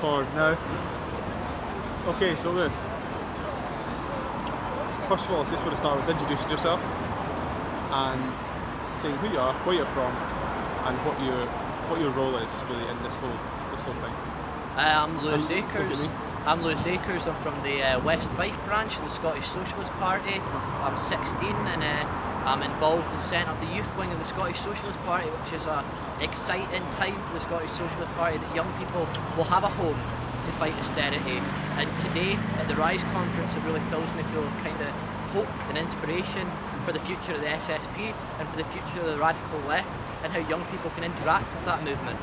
record now. Okay, so Lewis, first of all, I just want to start with introducing yourself and saying who you are, where you're from, and what your role is really in this whole thing. I'm Lewis Akers. I'm Lewis Akers. I'm from the West Fife branch of the Scottish Socialist Party. I'm 16 and I'm involved in setting up the youth wing of the Scottish Socialist Party, which is an exciting time for the Scottish Socialist Party, that young people will have a home to fight austerity. And today at the RISE conference, it really fills me full of kind of hope and inspiration for the future of the SSP and for the future of the radical left, and how young people can interact with that movement.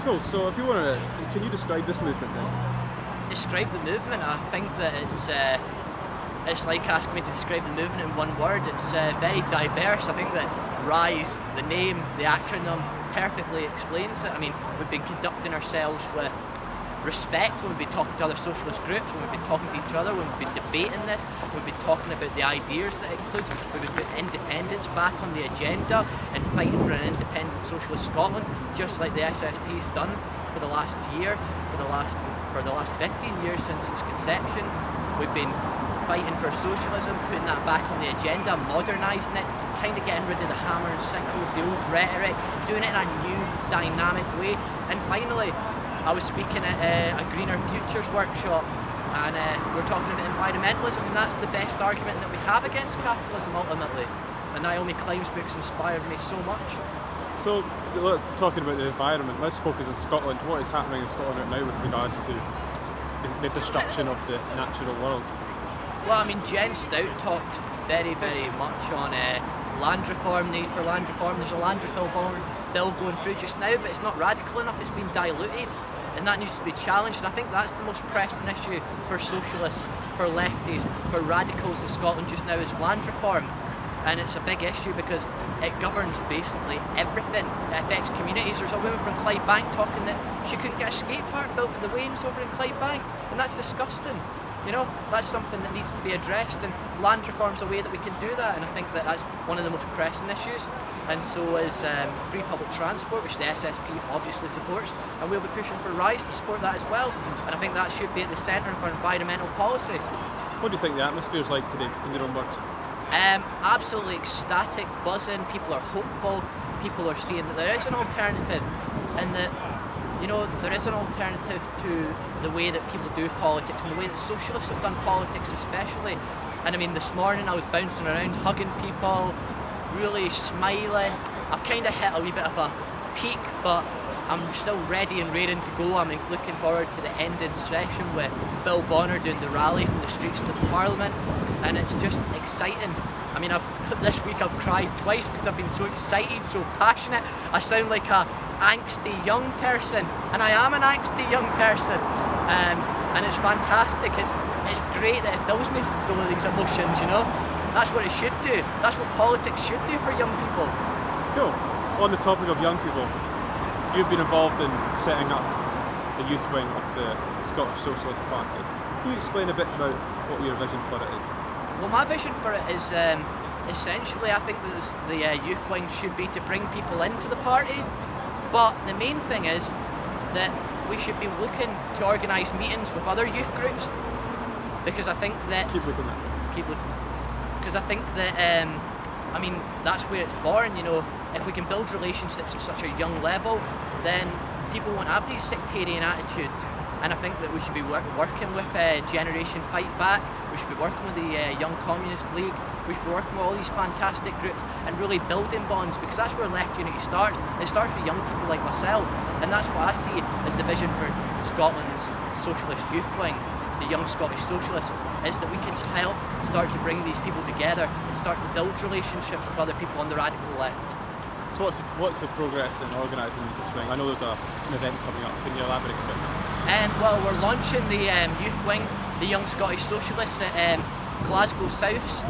Cool, so if you want to, can you describe this movement then? Describe the movement? I think that it's like asking me to describe the movement in one word. It's very diverse. I think that RISE, the name, the acronym, perfectly explains it. I mean, we've been conducting ourselves with respect when we've been talking to other socialist groups, when we've been talking to each other, when we've been debating this, we've been talking about the ideas that it includes, we've been putting independence back on the agenda and fighting for an independent socialist Scotland, just like the SSP's done for the last year, for the last 15 years since its conception. We've been fighting for socialism, putting that back on the agenda, modernising it, kind of getting rid of the hammer and sickles, the old rhetoric, doing it in a new, dynamic way. And finally, I was speaking at a Greener Futures workshop, and we're talking about environmentalism, and that's the best argument that we have against capitalism ultimately. And Naomi Klein's books inspired me so much. So, talking about the environment, let's focus on Scotland. What is happening in Scotland right now with regards to the destruction of the natural world? Well, I mean, Jen Stout talked very, very much on land reform, need for land reform. There's a land reform bill going through just now, but it's not radical enough, it's been diluted, and that needs to be challenged. And I think that's the most pressing issue for socialists, for lefties, for radicals in Scotland just now, is land reform. And it's a big issue because it governs basically everything. It affects communities. There's a woman from Clydebank talking that she couldn't get a skate park built for the Wains over in Clydebank, and that's disgusting. You know, that's something that needs to be addressed, and land reform's a way that we can do that, and I think that that's one of the most pressing issues. And so is free public transport, which the SSP obviously supports, and we'll be pushing for RISE to support that as well. And I think that should be at the centre of our environmental policy. What do you think the atmosphere is like today, in your own words? Absolutely ecstatic, buzzing. People are hopeful. People are seeing that there is an alternative, and that, you know, there is an alternative to the way that people do politics and the way that socialists have done politics especially. And I mean, this morning I was bouncing around, hugging people, really smiling. I've kind of hit a wee bit of a peak, but I'm still ready and raring to go. I'm looking forward to the ending session with Bill Bonner doing the rally from the streets to the Parliament, and it's just exciting. I mean, this week I've cried twice because I've been so excited, so passionate. I sound like a angsty young person, and I am an angsty young person, and it's fantastic. It's great that it fills me full of these emotions, you know? That's what it should do. That's what politics should do for young people. Cool. On the topic of young people, you've been involved in setting up the youth wing of the Scottish Socialist Party. Can you explain a bit about what your vision for it is? Well, my vision for it is essentially, I think that the youth wing should be to bring people into the party, but the main thing is that we should be looking to organise meetings with other youth groups, because I think that... Keep looking at it. Keep looking. Because I think that, I mean, that's where it's born, you know. If we can build relationships at such a young level, then people won't have these sectarian attitudes. And I think that we should be working with Generation Fight Back, we should be working with the Young Communist League, we should be working with all these fantastic groups and really building bonds, because that's where left unity starts. It starts with young people like myself, and that's what I see as the vision for Scotland's Socialist Youth Wing, the Young Scottish Socialists, is that we can help start to bring these people together and start to build relationships with other people on the radical left. So what's the progress in organising this wing? I know there's an event coming up. Can you elaborate a bit? Well, we're launching the youth wing, the Young Scottish Socialists, at Glasgow South's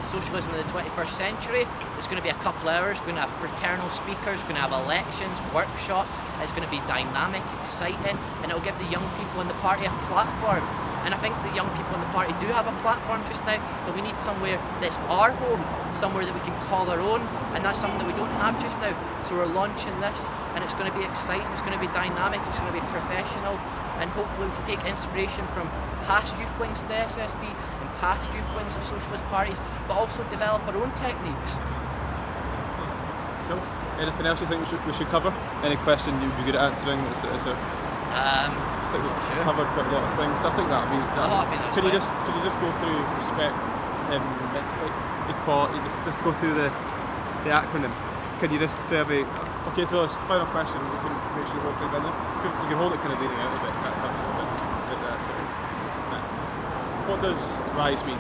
Socialism in the 21st Century. It's going to be a couple hours. We're going to have fraternal speakers, we're going to have elections, workshops. It's going to be dynamic, exciting, and it'll give the young people in the party a platform. And I think the young people in the party do have a platform just now, but we need somewhere that's our home, somewhere that we can call our own, and that's something that we don't have just now. So we're launching this and it's going to be exciting, it's going to be dynamic, it's going to be professional, and hopefully we can take inspiration from past youth wings of the SSP and past youth wings of socialist parties, but also develop our own techniques. Cool. Anything else you think we should cover? Any question you'd be good at answering? I think we've covered quite a lot of things. I think that'll be. I think that's Could you fine. just go through respect, equality? Just go through the acronym. Can you just say okay, so final question. We can make sure the whole thing in there. You can hold it kind of leaning out a bit. That helps a bit. What does RISE mean?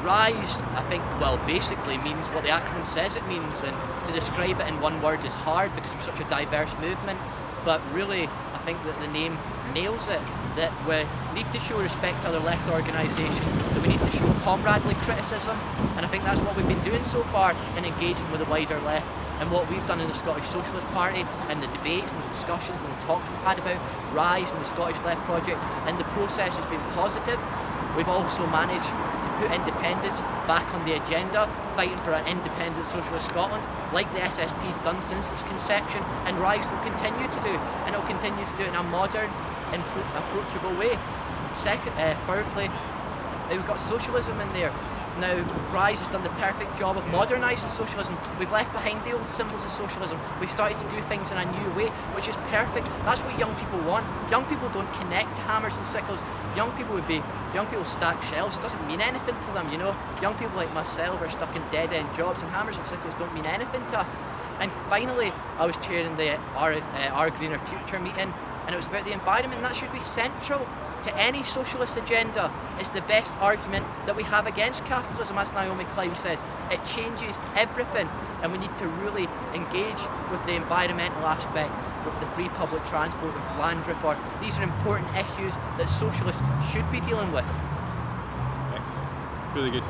RISE, I think, well, basically means what the acronym says it means, and to describe it in one word is hard because we're such a diverse movement, but really I think that the name nails it, that we need to show respect to other left organisations, that we need to show comradely criticism, and I think that's what we've been doing so far in engaging with the wider left, and what we've done in the Scottish Socialist Party, and the debates and the discussions and the talks we've had about RISE and the Scottish Left Project, and the process has been positive. We've also managed to put independence back on the agenda, fighting for an independent socialist Scotland, like the SSP's done since its conception, and RISE will continue to do, and it will continue to do it in a modern and approachable way. Thirdly, we've got socialism in there. Now, RISE has done the perfect job of modernising socialism. We've left behind the old symbols of socialism. We started to do things in a new way, which is perfect. That's what young people want. Young people don't connect to hammers and sickles. Young people stack shelves. It doesn't mean anything to them, you know. Young people like myself are stuck in dead-end jobs, and hammers and sickles don't mean anything to us. And finally, I was chairing the Our Greener Future meeting, and it was about the environment, and that should be central to any socialist agenda. It's the best argument that we have against capitalism, as Naomi Klein says. It changes everything, and we need to really engage with the environmental aspect, with the free public transport, with land reform. These are important issues that socialists should be dealing with. Excellent. Really good.